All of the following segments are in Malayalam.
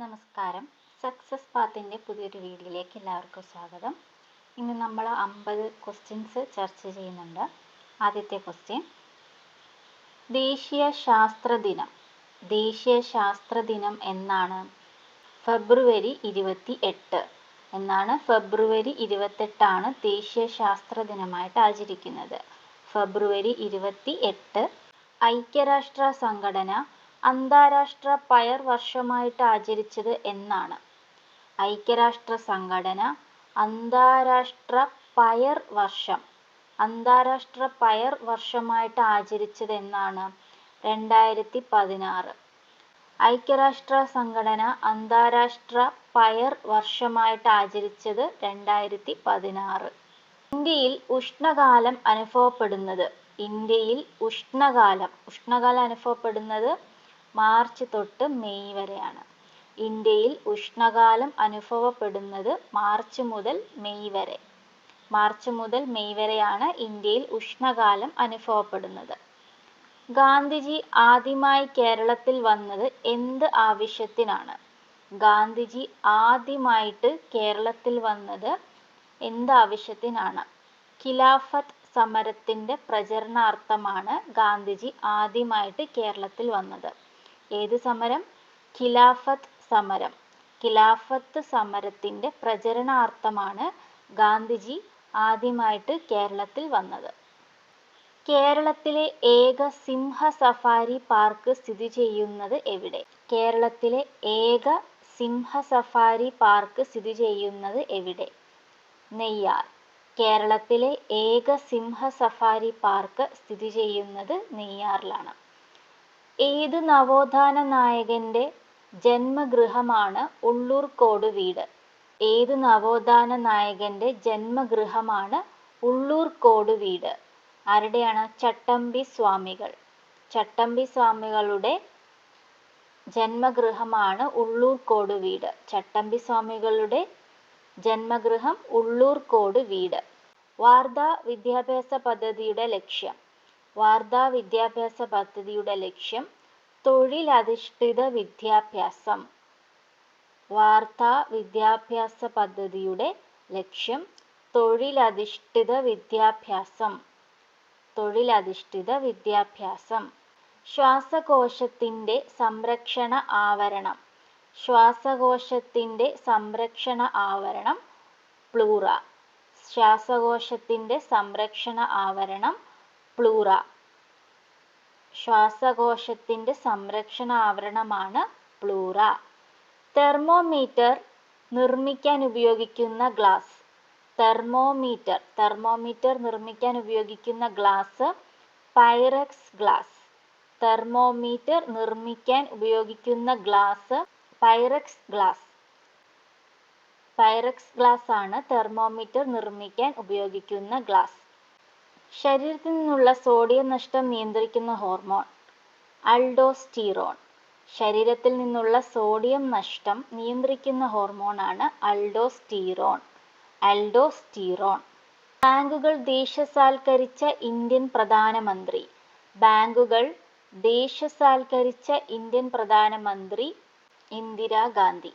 നമസ്കാരം. സക്സസ് പാത്തിൻ്റെ പുതിയൊരു വീഡിയോയിലേക്ക് എല്ലാവർക്കും സ്വാഗതം. ഇന്ന് നമ്മൾ 50 ക്വസ്റ്റ്യൻസ് ചർച്ച ചെയ്യുന്നുണ്ട്. ആദ്യത്തെ ക്വസ്റ്റ്യൻ, ദേശീയ ശാസ്ത്ര ദിനം എന്നാണ്? ഫെബ്രുവരി 28 എന്നാണ്. ഫെബ്രുവരി 28 ദേശീയ ശാസ്ത്ര ദിനമായിട്ട് ആചരിക്കുന്നത്. ഫെബ്രുവരി 28 ഐക്യരാഷ്ട്ര സംഘടന അന്താരാഷ്ട്ര പയർ വർഷമായിട്ട് ആചരിച്ചത് എന്നാണ്? ഐക്യരാഷ്ട്ര സംഘടന അന്താരാഷ്ട്ര പയർ വർഷമായിട്ട് ആചരിച്ചത് എന്നാണ്? 2016. ഐക്യരാഷ്ട്ര സംഘടന അന്താരാഷ്ട്ര പയർ വർഷമായിട്ട് ആചരിച്ചത് 2016. ഇന്ത്യയിൽ ഉഷ്ണകാലം അനുഭവപ്പെടുന്നത് മാർച്ച് തൊട്ട് മെയ് വരെയാണ്. ഇന്ത്യയിൽ ഉഷ്ണകാലം അനുഭവപ്പെടുന്നത് മാർച്ച് മുതൽ മെയ് വരെയാണ് ഇന്ത്യയിൽ ഉഷ്ണകാലം അനുഭവപ്പെടുന്നത്. ഗാന്ധിജി ആദ്യമായി കേരളത്തിൽ വന്നത് എന്ത് ആവശ്യത്തിനാണ്? ഗാന്ധിജി ആദ്യമായിട്ട് കേരളത്തിൽ വന്നത് എന്താവശ്യത്തിനാണ്? ഖിലാഫത്ത് സമരത്തിൻ്റെ പ്രചരണാർത്ഥമാണ് ഗാന്ധിജി ആദ്യമായിട്ട് കേരളത്തിൽ വന്നത്. ഏത് സമരം? ഖിലാഫത്ത് സമരം. ഖിലാഫത്ത് സമരത്തിൻ്റെ പ്രചരണാർത്ഥമാണ് ഗാന്ധിജി ആദ്യമായിട്ട് കേരളത്തിൽ വന്നത്. കേരളത്തിലെ ഏക സിംഹ സഫാരി പാർക്ക് സ്ഥിതി ചെയ്യുന്നത് എവിടെ? കേരളത്തിലെ ഏക സിംഹ സഫാരി പാർക്ക് സ്ഥിതി ചെയ്യുന്നത് എവിടെ? നെയ്യാർ. കേരളത്തിലെ ഏക സിംഹ സഫാരി പാർക്ക് സ്ഥിതി ചെയ്യുന്നത് നെയ്യാറിലാണ്. ഏത് നവോത്ഥാന നായകൻ്റെ ജന്മഗൃഹമാണ് ഉള്ളൂർക്കോട് വീട്? ഏത് നവോത്ഥാന നായകൻ്റെ ജന്മഗൃഹമാണ് ഉള്ളൂർക്കോട് വീട്? ആരുടെയാണ്? ചട്ടമ്പി സ്വാമികൾ. ചട്ടമ്പി സ്വാമികളുടെ ജന്മഗൃഹമാണ് ഉള്ളൂർക്കോട് വീട്. ചട്ടമ്പി സ്വാമികളുടെ ജന്മഗൃഹം ഉള്ളൂർക്കോട് വീട്. വാർധാ വിദ്യാഭ്യാസ പദ്ധതിയുടെ ലക്ഷ്യം? വാർധാ വിദ്യാഭ്യാസ പദ്ധതിയുടെ ലക്ഷ്യം തൊഴിലധിഷ്ഠിത വിദ്യാഭ്യാസം. വാർധാ വിദ്യാഭ്യാസ പദ്ധതിയുടെ ലക്ഷ്യം തൊഴിലധിഷ്ഠിത വിദ്യാഭ്യാസം. ശ്വാസകോശത്തിൻ്റെ സംരക്ഷണ ആവരണം? ശ്വാസകോശത്തിൻ്റെ സംരക്ഷണ ആവരണം പ്ലൂറ. ശ്വാസകോശത്തിൻ്റെ സംരക്ഷണ ആവരണം പ്ലൂറ. ശ്വാസകോശത്തിൻ്റെ സംരക്ഷണ ആവരണമാണ് പ്ലൂറ. തെർമോമീറ്റർ നിർമ്മിക്കാൻ ഉപയോഗിക്കുന്ന ഗ്ലാസ്? തെർമോമീറ്റർ നിർമ്മിക്കാൻ ഉപയോഗിക്കുന്ന ഗ്ലാസ് പൈറക്സ് ഗ്ലാസ്. തെർമോമീറ്റർ നിർമ്മിക്കാൻ ഉപയോഗിക്കുന്ന ഗ്ലാസ് പൈറക്സ് ഗ്ലാസ് ആണ് തെർമോമീറ്റർ നിർമ്മിക്കാൻ ഉപയോഗിക്കുന്ന ഗ്ലാസ്. ശരീരത്തിൽ നിന്നുള്ള സോഡിയം നഷ്ടം നിയന്ത്രിക്കുന്ന ഹോർമോൺ? അൾഡോസ്റ്റിറോൺ. ശരീരത്തിൽ നിന്നുള്ള സോഡിയം നഷ്ടം നിയന്ത്രിക്കുന്ന ഹോർമോണാണ് അൾഡോസ്റ്റിറോൺ. ബാങ്കുകൾ ദേശസാൽക്കരിച്ച ഇന്ത്യൻ പ്രധാനമന്ത്രി? ബാങ്കുകൾ ദേശസാൽക്കരിച്ച ഇന്ത്യൻ പ്രധാനമന്ത്രി ഇന്ദിരാഗാന്ധി.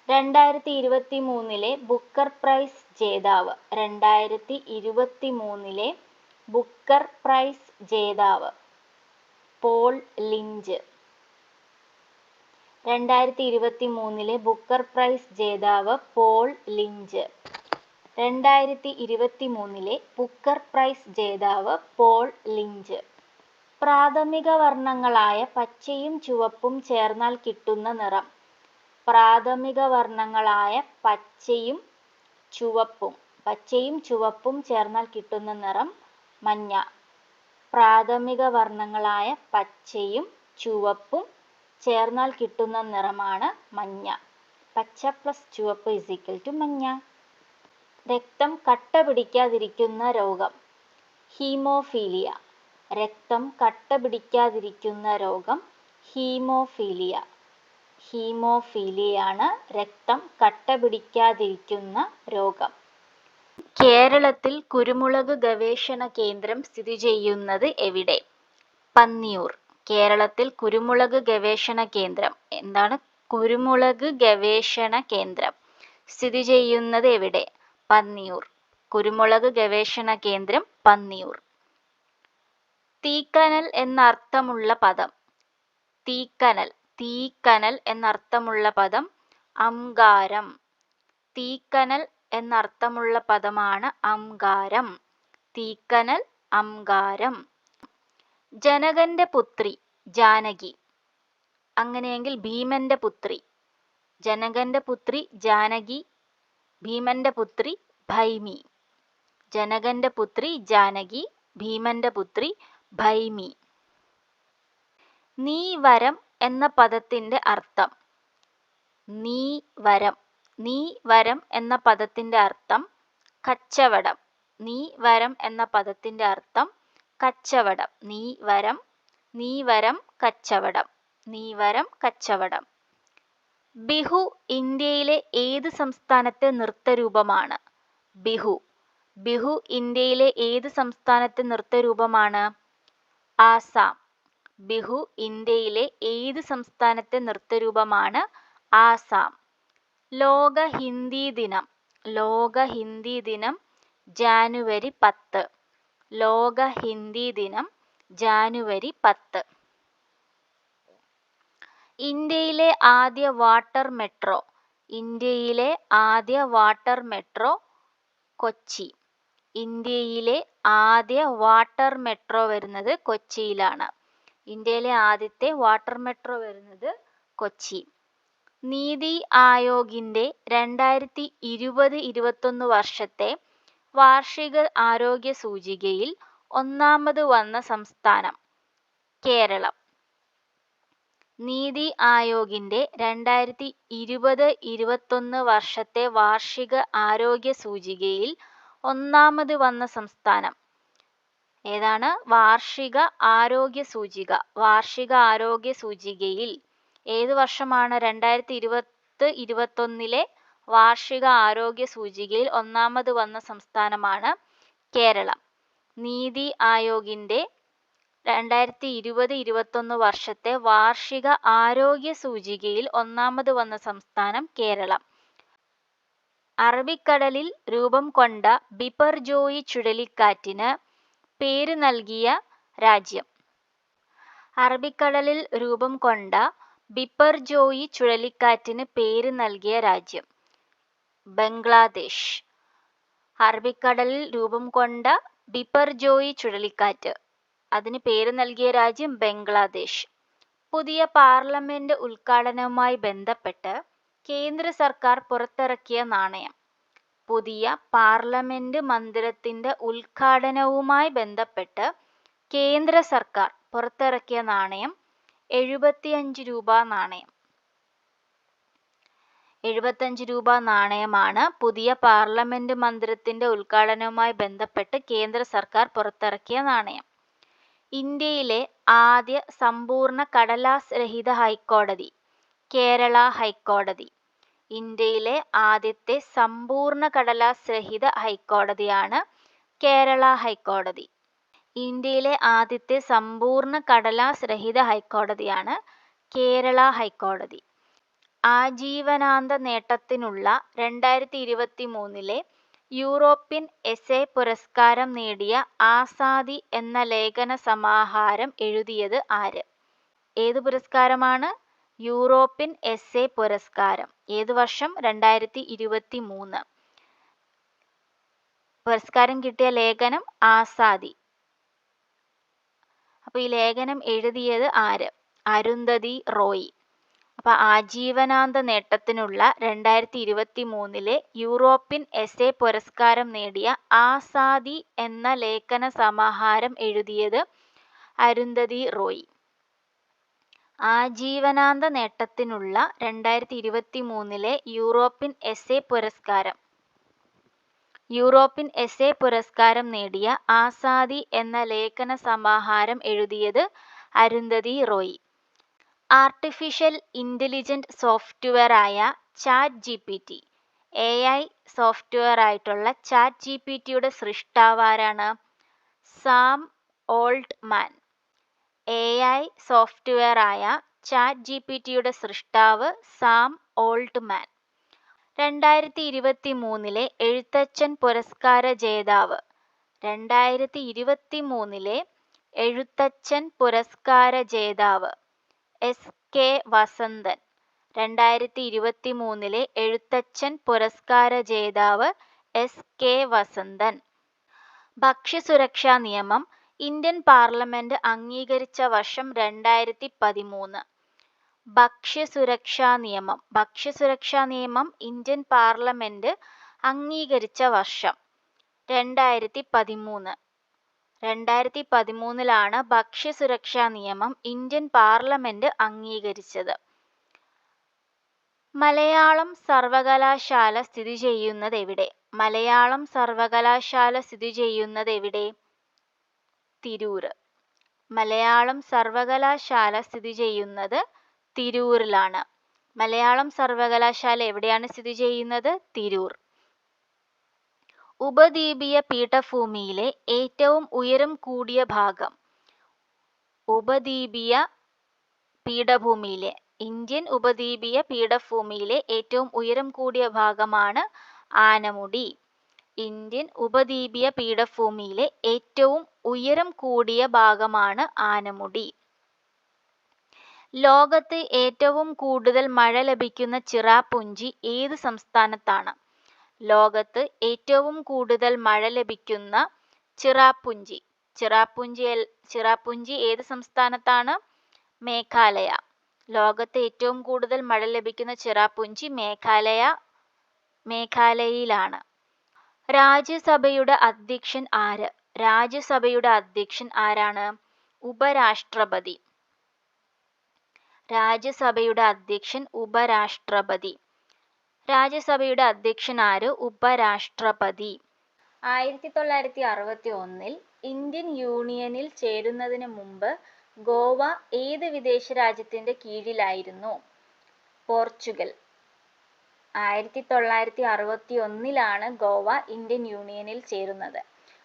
2023 ബുക്കർ പ്രൈസ് ജേതാവ്? 2023 ബുക്കർ പ്രൈസ് ജേതാവ് പോൾ ലിഞ്ച്. 2023 ബുക്കർ പ്രൈസ് ജേതാവ് പോൾ ലിഞ്ച്. 2023 ബുക്കർ പ്രൈസ് ജേതാവ് പോൾ ലിഞ്ച്. പ്രാഥമിക വർണ്ണങ്ങളായ പച്ചയും ചുവപ്പും ചേർന്നാൽ കിട്ടുന്ന നിറം? പ്രാഥമിക വർണ്ണങ്ങളായ പച്ചയും ചുവപ്പും ചേർന്നാൽ കിട്ടുന്ന നിറം മഞ്ഞ. പ്രാഥമിക വർണ്ണങ്ങളായ പച്ചയും ചുവപ്പും ചേർന്നാൽ കിട്ടുന്ന നിറമാണ് മഞ്ഞ. പച്ച പ്ലസ് ചുവപ്പ് = മഞ്ഞ. രക്തം കട്ട പിടിക്കാതിരിക്കുന്ന രോഗം? ഹീമോഫീലിയ. രക്തം കട്ട പിടിക്കാതിരിക്കുന്ന രോഗം ഹീമോഫീലിയ. ഹീമോഫീലിയയാണ് രക്തം കട്ട പിടിക്കാതിരിക്കുന്ന രോഗം. കേരളത്തിൽ കുരുമുളക് ഗവേഷണ കേന്ദ്രം സ്ഥിതി ചെയ്യുന്നത് എവിടെ? പന്നിയൂർ. കേരളത്തിൽ കുരുമുളക് ഗവേഷണ കേന്ദ്രം എന്താണ്? കുരുമുളക് ഗവേഷണ കേന്ദ്രം സ്ഥിതി ചെയ്യുന്നത് എവിടെ? പന്നിയൂർ. കുരുമുളക് ഗവേഷണ കേന്ദ്രം പന്നിയൂർ. തീക്കനൽ എന്നർത്ഥമുള്ള പദം. തീക്കനൽ എന്നർത്ഥമുള്ള പദം അംഗാരം. തീക്കനൽ എന്നർത്ഥമുള്ള പദമാണ് അംഗാരം. തീക്കനൽ, അംഗാരം. ജനകന്റെ പുത്രി ജാനകി. അങ്ങനെയെങ്കിൽ ഭീമന്റെ പുത്രി. ജനകന്റെ പുത്രി ജാനകി, ഭീമന്റെ പുത്രി ഭൈമി. ജനകന്റെ പുത്രി ജാനകി, ഭീമന്റെ പുത്രി ഭൈമി. നീവരം എന്ന പദത്തിന്റെ അർത്ഥം. നീവരം എന്ന പദത്തിന്റെ അർത്ഥം കച്ചവടം. നീവരം എന്ന പദത്തിന്റെ അർത്ഥം കച്ചവടം. നീവരം കച്ചവടം. നീവരം കച്ചവടം. ബിഹു ഇന്ത്യയിലെ ഏത് സംസ്ഥാനത്തെ നൃത്തരൂപമാണ്? ബിഹു ഇന്ത്യയിലെ ഏത് സംസ്ഥാനത്തെ നൃത്തരൂപമാണ്? ആസാം. ബിഹു ഇന്ത്യയിലെ ഏത് സംസ്ഥാനത്തെ നൃത്തരൂപമാണ്? ആസാം. ലോക ഹിന്ദി ദിനം. ലോക ഹിന്ദി ദിനം ജാനുവരി 10. ലോക ഹിന്ദി ദിനം ജാനുവരി 10. ഇന്ത്യയിലെ ആദ്യ വാട്ടർ മെട്രോ. ഇന്ത്യയിലെ ആദ്യ വാട്ടർ മെട്രോ കൊച്ചി. ഇന്ത്യയിലെ ആദ്യ വാട്ടർ മെട്രോ വരുന്നത് കൊച്ചിയിലാണ്. ഇന്ത്യയിലെ ആദ്യത്തെ വാട്ടർ മെട്രോ വരുന്നത് കൊച്ചി. നീതി ആയോഗിന്റെ 2020-21 വർഷത്തെ വാർഷിക ആരോഗ്യ സൂചികയിൽ ഒന്നാമത് വന്ന സംസ്ഥാനം? കേരളം. നീതി ആയോഗിന്റെ 2020-21 വർഷത്തെ വാർഷിക ആരോഗ്യ സൂചികയിൽ ഒന്നാമത് വന്ന സംസ്ഥാനം ഏതാണ്? വാർഷിക ആരോഗ്യ സൂചിക. വാർഷിക ആരോഗ്യ സൂചികയിൽ ഏത് വർഷമാണ്? 2020-21 വാർഷിക ആരോഗ്യ സൂചികയിൽ ഒന്നാമത് വന്ന സംസ്ഥാനമാണ് കേരളം. നീതി ആയോഗിന്റെ 2020-21 വർഷത്തെ വാർഷിക ആരോഗ്യ സൂചികയിൽ ഒന്നാമത് വന്ന സംസ്ഥാനം കേരളം. അറബിക്കടലിൽ രൂപം കൊണ്ട ബിപർജോയി ചുഴലിക്കാറ്റിന് പേര് നൽകിയ രാജ്യം. അറബിക്കടലിൽ രൂപം കൊണ്ട ബിപർജോയി ചുഴലിക്കാറ്റിന് പേര് നൽകിയ രാജ്യം ബംഗ്ലാദേശ്. അറബിക്കടലിൽ രൂപം കൊണ്ട ബിപർജോയി ചുഴലിക്കാറ്റ്, അതിന് പേര് നൽകിയ രാജ്യം ബംഗ്ലാദേശ്. പുതിയ പാർലമെന്റ് ഉദ്ഘാടനവുമായി ബന്ധപ്പെട്ട് കേന്ദ്ര സർക്കാർ പുറത്തിറക്കിയ നാണയം. പുതിയ പാർലമെന്റ് മന്ദിരത്തിന്റെ ഉദ്ഘാടനവുമായി ബന്ധപ്പെട്ട് കേന്ദ്ര സർക്കാർ പുറത്തിറക്കിയ നാണയം 75 രൂപ നാണയം. 75 രൂപ നാണയമാണ് പുതിയ പാർലമെന്റ് മന്ദിരത്തിന്റെ ഉദ്ഘാടനവുമായി ബന്ധപ്പെട്ട് കേന്ദ്ര സർക്കാർ പുറത്തിറക്കിയ നാണയം. ഇന്ത്യയിലെ ആദ്യ സമ്പൂർണ്ണ കടലാസ് രഹിത ഹൈക്കോടതി കേരള ഹൈക്കോടതി. ഇന്ത്യയിലെ ആദ്യത്തെ സമ്പൂർണ്ണ കടലാസ് രഹിത ഹൈക്കോടതിയാണ് കേരള ഹൈക്കോടതി. ഇന്ത്യയിലെ ആദ്യത്തെ സമ്പൂർണ്ണ കടലാസ് രഹിത ഹൈക്കോടതിയാണ് കേരള ഹൈക്കോടതി. ആജീവനാന്ത നേട്ടത്തിനുള്ള 2023 യൂറോപ്യൻ എസ്സേ പുരസ്കാരം നേടിയ ആസാദി എന്ന ലേഖന സമാഹാരം എഴുതിയത് ആര്? ഏത് പുരസ്കാരമാണ്? യൂറോപ്യൻ എസ്സേ പുരസ്കാരം. ഏത് വർഷം? 2023. പുരസ്കാരം കിട്ടിയ ലേഖനം ആസാദി. അപ്പൊ ഈ ലേഖനം എഴുതിയത് ആര്? അരുന്ധതി റോയ്. അപ്പൊ ആജീവനാന്ത നേട്ടത്തിനുള്ള 2023 യൂറോപ്യൻ എസ്സേ പുരസ്കാരം നേടിയ ആസാദി എന്ന ലേഖന സമാഹാരം എഴുതിയത് അരുന്ധതി റോയ്. ആജീവനാന്ത നേട്ടത്തിനുള്ള 2023 യൂറോപ്യൻ എസ്സേ പുരസ്കാരം. യൂറോപ്യൻ എസ്സേ പുരസ്കാരം നേടിയ ആസാദി എന്ന ലേഖന സമാഹാരം എഴുതിയത് അരുന്ധതി റോയ്. ആർട്ടിഫിഷ്യൽ ഇന്റലിജന്റ് സോഫ്റ്റ്വെയറായ ചാറ്റ് GPT, AI സോഫ്റ്റ്വെയർ ആയിട്ടുള്ള ചാറ്റ് GPTയുടെ സൃഷ്ടാവാരാണ്? Sam Altman. AI സോഫ്റ്റ്വെയറായ ChatGPTയുടെ സൃഷ്ടാവ് സാം ഓൾട്ട്മാൻ. 2023 എഴുത്തച്ഛൻ പുരസ്കാര ജേതാവ്. 2023 എഴുത്തച്ഛൻ പുരസ്കാര ജേതാവ് SK വസന്തൻ. 2023 എഴുത്തച്ഛൻ പുരസ്കാര ജേതാവ് SK വസന്തൻ. ഭക്ഷ്യസുരക്ഷാ നിയമം ഇന്ത്യൻ പാർലമെന്റ് അംഗീകരിച്ച വർഷം 2013. ഭക്ഷ്യസുരക്ഷാ നിയമം ഇന്ത്യൻ പാർലമെന്റ് അംഗീകരിച്ച വർഷം 2013. 2013 ഭക്ഷ്യസുരക്ഷാ നിയമം ഇന്ത്യൻ പാർലമെന്റ് അംഗീകരിച്ചത്. മലയാളം സർവകലാശാല സ്ഥിതി ചെയ്യുന്നതെവിടെ? മലയാളം സർവകലാശാല സ്ഥിതി ചെയ്യുന്നതെവിടെ? തിരൂർ. മലയാളം സർവകലാശാല സ്ഥിതി ചെയ്യുന്നത് തിരൂരിലാണ്. മലയാളം സർവകലാശാല എവിടെയാണ് സ്ഥിതി ചെയ്യുന്നത്? തിരൂർ. ഉപദ്വീപീയ പീഠഭൂമിയിലെ ഏറ്റവും ഉയരം കൂടിയ ഭാഗം. ഉപദ്വീപീയ പീഠഭൂമിയിലെ ഇന്ത്യൻ ഉപദ്വീപീയ പീഠഭൂമിയിലെ ഏറ്റവും ഉയരം കൂടിയ ഭാഗമാണ് ആനമുടി. ഇന്ത്യൻ ഉപദ്വീപീയ പീഠഭൂമിയിലെ ഏറ്റവും ഉയരം കൂടിയ ഭാഗമാണ് ആനമുടി. ലോകത്ത് ഏറ്റവും കൂടുതൽ മഴ ലഭിക്കുന്ന ചിറാപുഞ്ചി ഏത് സംസ്ഥാനത്താണ്? ലോകത്ത് ഏറ്റവും കൂടുതൽ മഴ ലഭിക്കുന്ന ചിറാപുഞ്ചി ഏത് സംസ്ഥാനത്താണ്? മേഘാലയ. ലോകത്ത് ഏറ്റവും കൂടുതൽ മഴ ലഭിക്കുന്ന ചിറാപുഞ്ചി മേഘാലയയിലാണ്. രാജ്യസഭയുടെ അധ്യക്ഷൻ ആര്? രാജ്യസഭയുടെ അധ്യക്ഷൻ ആരാണ്? ഉപരാഷ്ട്രപതി. രാജ്യസഭയുടെ അധ്യക്ഷൻ ഉപരാഷ്ട്രപതി. രാജ്യസഭയുടെ അധ്യക്ഷൻ ആര്? ഉപരാഷ്ട്രപതി. 1961 ഇന്ത്യൻ യൂണിയനിൽ ചേരുന്നതിന് മുമ്പ് ഗോവ ഏത് വിദേശ രാജ്യത്തിന്റെ കീഴിലായിരുന്നു? പോർച്ചുഗൽ. 1961 ഗോവ ഇന്ത്യൻ യൂണിയനിൽ ചേരുന്നത്.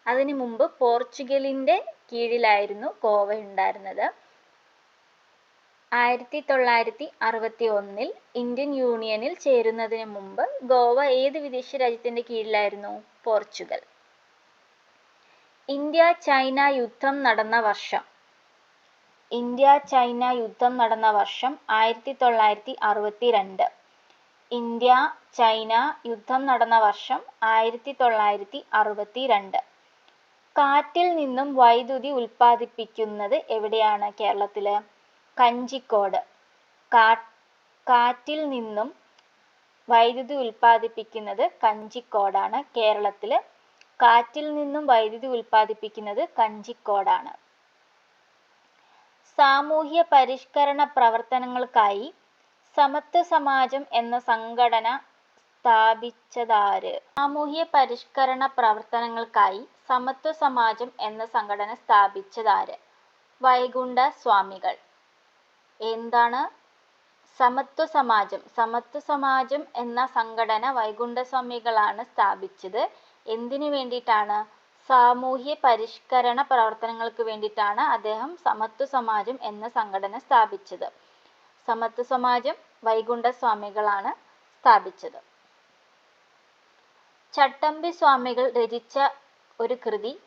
അതിനു മുമ്പ് പോർച്ചുഗലിന്റെ കീഴിലായിരുന്നു ഗോവ ഉണ്ടായിരുന്നത്. 1961 ഇന്ത്യൻ യൂണിയനിൽ ചേരുന്നതിന് മുമ്പ് ഗോവ ഏത് വിദേശ രാജ്യത്തിന്റെ കീഴിലായിരുന്നു? പോർച്ചുഗൽ. ഇന്ത്യ ചൈന യുദ്ധം നടന്ന വർഷം. ഇന്ത്യ ചൈന യുദ്ധം നടന്ന വർഷം 1962. ഇന്ത്യ ചൈന യുദ്ധം നടന്ന വർഷം 1962. കാറ്റിൽ നിന്നും വൈദ്യുതി ഉൽപ്പാദിപ്പിക്കുന്നത് എവിടെയാണ്? കേരളത്തില്. കഞ്ചിക്കോട്. കാറ്റിൽ നിന്നും വൈദ്യുതി ഉൽപ്പാദിപ്പിക്കുന്നത് കഞ്ചിക്കോടാണ്. കേരളത്തില് കാറ്റിൽ നിന്നും വൈദ്യുതി ഉൽപ്പാദിപ്പിക്കുന്നത് കഞ്ചിക്കോടാണ്. സാമൂഹ്യ പരിഷ്കരണ പ്രവർത്തനങ്ങൾക്കായി സമത്വ സമാജം എന്ന സംഘടന സ്ഥാപിച്ചതാര്? സാമൂഹ്യ പരിഷ്കരണ പ്രവർത്തനങ്ങൾക്കായി സമത്വ സമാജം എന്ന സംഘടന സ്ഥാപിച്ചതാര്? വൈകുണ്ഠ സ്വാമികൾ. എന്താണ് സമത്വ സമാജം? സമത്വ സമാജം എന്ന സംഘടന വൈകുണ്ഠസ്വാമികളാണ് സ്ഥാപിച്ചത്. എന്തിനു വേണ്ടിയിട്ടാണ്? സാമൂഹ്യ പരിഷ്കരണ പ്രവർത്തനങ്ങൾക്ക് വേണ്ടിയിട്ടാണ് അദ്ദേഹം സമത്വ സമാജം എന്ന സംഘടന സ്ഥാപിച്ചത്. സമത്വ സമാജം വൈകുണ്ഠസ്വാമികളാണ് സ്ഥാപിച്ചത്. ചട്ടമ്പി സ്വാമികൾ രചിച്ച ഒരു കൃതി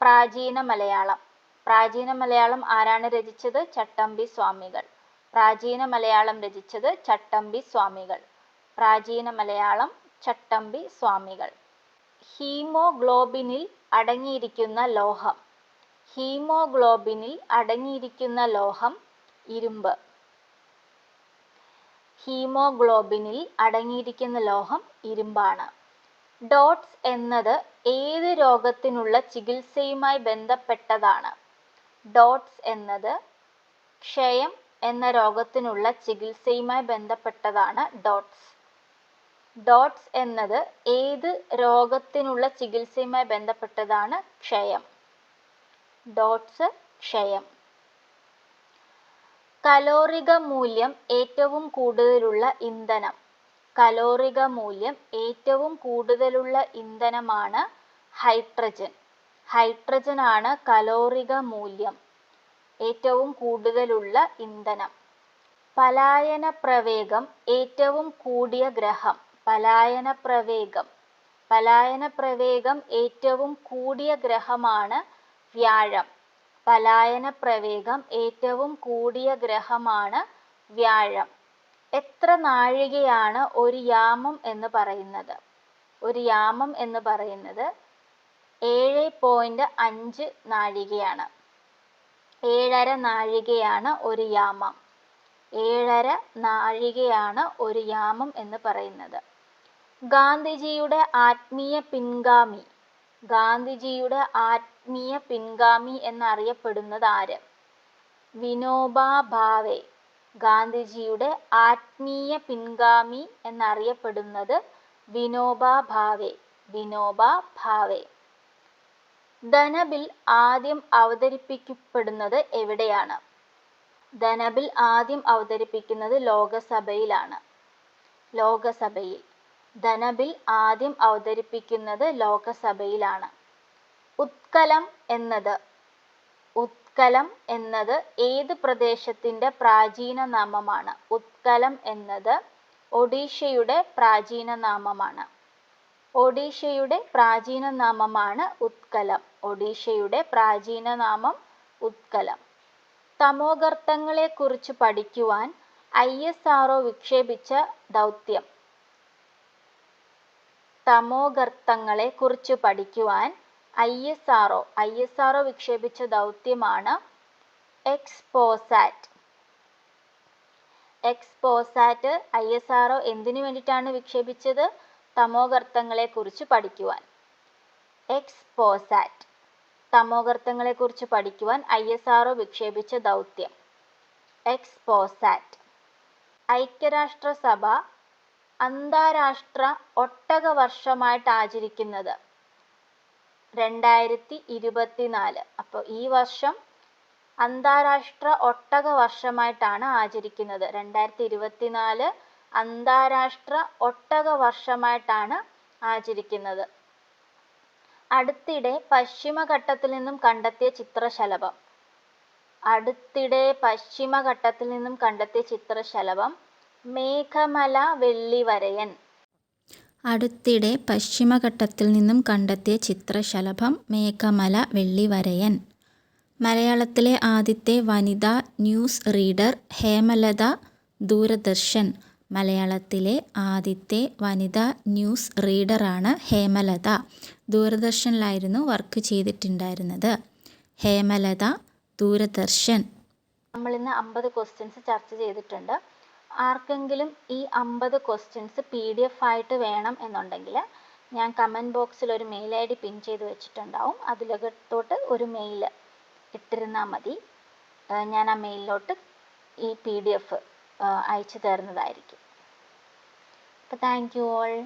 പ്രാചീന മലയാളം. പ്രാചീന മലയാളം ആരാണ് രചിച്ചത്? ചട്ടമ്പി സ്വാമികൾ. പ്രാചീന മലയാളം രചിച്ചത് ചട്ടമ്പി സ്വാമികൾ. പ്രാചീന മലയാളം ചട്ടമ്പി സ്വാമികൾ. ഹീമോഗ്ലോബിനിൽ അടങ്ങിയിരിക്കുന്ന ലോഹം. ഹീമോഗ്ലോബിനിൽ അടങ്ങിയിരിക്കുന്ന ലോഹം ഇരുമ്പ്. ഹീമോഗ്ലോബിനിൽ അടങ്ങിയിരിക്കുന്ന ലോഹം ഇരുമ്പാണ്. ഡോട്ട്സ് എന്നത് ഏത് രോഗത്തിനുള്ള ചികിത്സയുമായി ബന്ധപ്പെട്ടതാണ്? ഡോട്ട്സ് എന്നത് ക്ഷയം എന്ന രോഗത്തിനുള്ള ചികിത്സയുമായി ബന്ധപ്പെട്ടതാണ് ഡോട്ട്സ്. ഡോട്ട്സ് എന്നത് ഏത് രോഗത്തിനുള്ള ചികിത്സയുമായി ബന്ധപ്പെട്ടതാണ്? ക്ഷയം. ഡോട്ട്സ് ക്ഷയം. കലോറിക മൂല്യം ഏറ്റവും കൂടുതലുള്ള ഇന്ധനം. കലോറിക മൂല്യം ഏറ്റവും കൂടുതലുള്ള ഇന്ധനമാണ് ഹൈഡ്രജൻ. ഹൈഡ്രജനാണ് കലോറിക മൂല്യം ഏറ്റവും കൂടുതലുള്ള ഇന്ധനം. പലായന പ്രവേഗം ഏറ്റവും കൂടിയ ഗ്രഹം. പലായന പ്രവേഗം ഏറ്റവും കൂടിയ ഗ്രഹമാണ് വ്യാഴം. പലായന പ്രവേഗം ഏറ്റവും കൂടിയ ഗ്രഹമാണ് വ്യാഴം. എത്ര നാഴികയാണ് ഒരു യാമം എന്ന് പറയുന്നത്? ഒരു യാമം എന്ന് പറയുന്നത് 7.5 നാഴികയാണ്. 7.5 നാഴികയാണ് ഒരു യാമം. 7.5 നാഴികയാണ് ഒരു യാമം എന്ന് പറയുന്നത്. ഗാന്ധിജിയുടെ ആത്മീയ പിൻഗാമി. ഗാന്ധിജിയുടെ ആത്മീയ പിൻഗാമി എന്നറിയപ്പെടുന്നത് ആര്? വിനോബാ ഭാവെ. ഗാന്ധിജിയുടെ ആത്മീയ പിൻഗാമി എന്നറിയപ്പെടുന്നത് വിനോബാ ഭാവെ. വിനോബാ ഭാവെ. ധനബിൽ ആദ്യം അവതരിപ്പിക്കപ്പെടുന്നത് എവിടെയാണ്? ധനബിൽ ആദ്യം അവതരിപ്പിക്കുന്നത് ലോകസഭയിലാണ്. ലോകസഭയിൽ. ധനബിൽ ആദ്യം അവതരിപ്പിക്കുന്നത് ലോകസഭയിലാണ്. ഉത്കലം എന്നത് ഏത് പ്രദേശത്തിന്റെ പ്രാചീന നാമമാണ്? ഉത്കലം എന്നത് ഒഡീഷയുടെ പ്രാചീന നാമമാണ്. ഒഡീഷയുടെ പ്രാചീന നാമമാണ് ഉത്കലം. ഒഡീഷയുടെ പ്രാചീന നാമം ഉത്കലം. തമോഗർത്തങ്ങളെക്കുറിച്ച് പഠിക്കുവാൻ ISRO വിക്ഷേപിച്ച ദൗത്യം. തമോഗർത്തങ്ങളെക്കുറിച്ച് പഠിക്കുവാൻ ISRO വിക്ഷേപിച്ച ദൗത്യമാണ് എക്സ്പോസാറ്റ്. എക്സ്പോസാറ്റ് ISRO എന്തിനു വേണ്ടിയിട്ടാണ് വിക്ഷേപിച്ചത്? തമോഗർത്തങ്ങളെക്കുറിച്ച് പഠിക്കുവാൻ. എക്സ്പോസാറ്റ്. തമോഗർത്തങ്ങളെക്കുറിച്ച് പഠിക്കുവാൻ ISRO വിക്ഷേപിച്ച ദൗത്യം എക്സ്പോസാറ്റ്. ഐക്യരാഷ്ട്രസഭ അന്താരാഷ്ട്ര ഒട്ടക വർഷമായിട്ട് ആചരിക്കുന്നത് 2024. അപ്പോൾ ഈ വർഷം അന്താരാഷ്ട്ര ഒട്ടക വർഷമായിട്ടാണ് ആചരിക്കുന്നത്. 2024 അന്താരാഷ്ട്ര ഒട്ടക വർഷമായിട്ടാണ് ആചരിക്കുന്നത്. അടുത്തിടെ പശ്ചിമഘട്ടത്തിൽ നിന്നും കണ്ടെത്തിയ ചിത്രശലഭം. അടുത്തിടെ പശ്ചിമഘട്ടത്തിൽ നിന്നും കണ്ടെത്തിയ ചിത്രശലഭം മേഘമല വെള്ളിവരയൻ. അടുത്തിടെ പശ്ചിമഘട്ടത്തിൽ നിന്നും കണ്ടെത്തിയ ചിത്രശലഭം മേഘമല വെള്ളിവരയൻ. മലയാളത്തിലെ ആദ്യത്തെ വനിതാ ന്യൂസ് റീഡർ ഹേമലത. ദൂരദർശൻ. മലയാളത്തിലെ ആദ്യത്തെ വനിതാ ന്യൂസ് റീഡറാണ് ഹേമലത. ദൂരദർശനിലായിരുന്നു വർക്ക് ചെയ്തിട്ടുണ്ടായിരുന്നത്. ഹേമലത. ദൂരദർശൻ. നമ്മളിന്ന് 50 ക്വസ്റ്റ്യൻസ് ചർച്ച ചെയ്തിട്ടുണ്ട്. ആർക്കെങ്കിലും ഈ 50 ക്വസ്റ്റ്യൻസ് PDF ആയിട്ട് വേണം എന്നുണ്ടെങ്കിൽ ഞാൻ കമൻറ്റ് ബോക്സിൽ ഒരു മെയിൽ ID പിൻ ചെയ്ത് വെച്ചിട്ടുണ്ടാവും. അതിലകത്തോട്ട് ഒരു മെയിൽ ഇട്ടിരുന്നാൽ മതി. ഞാൻ ആ മെയിലിലോട്ട് ഈ PDF അയച്ചു തരുന്നതായിരിക്കും. അപ്പോൾ താങ്ക് യു ഓൾ.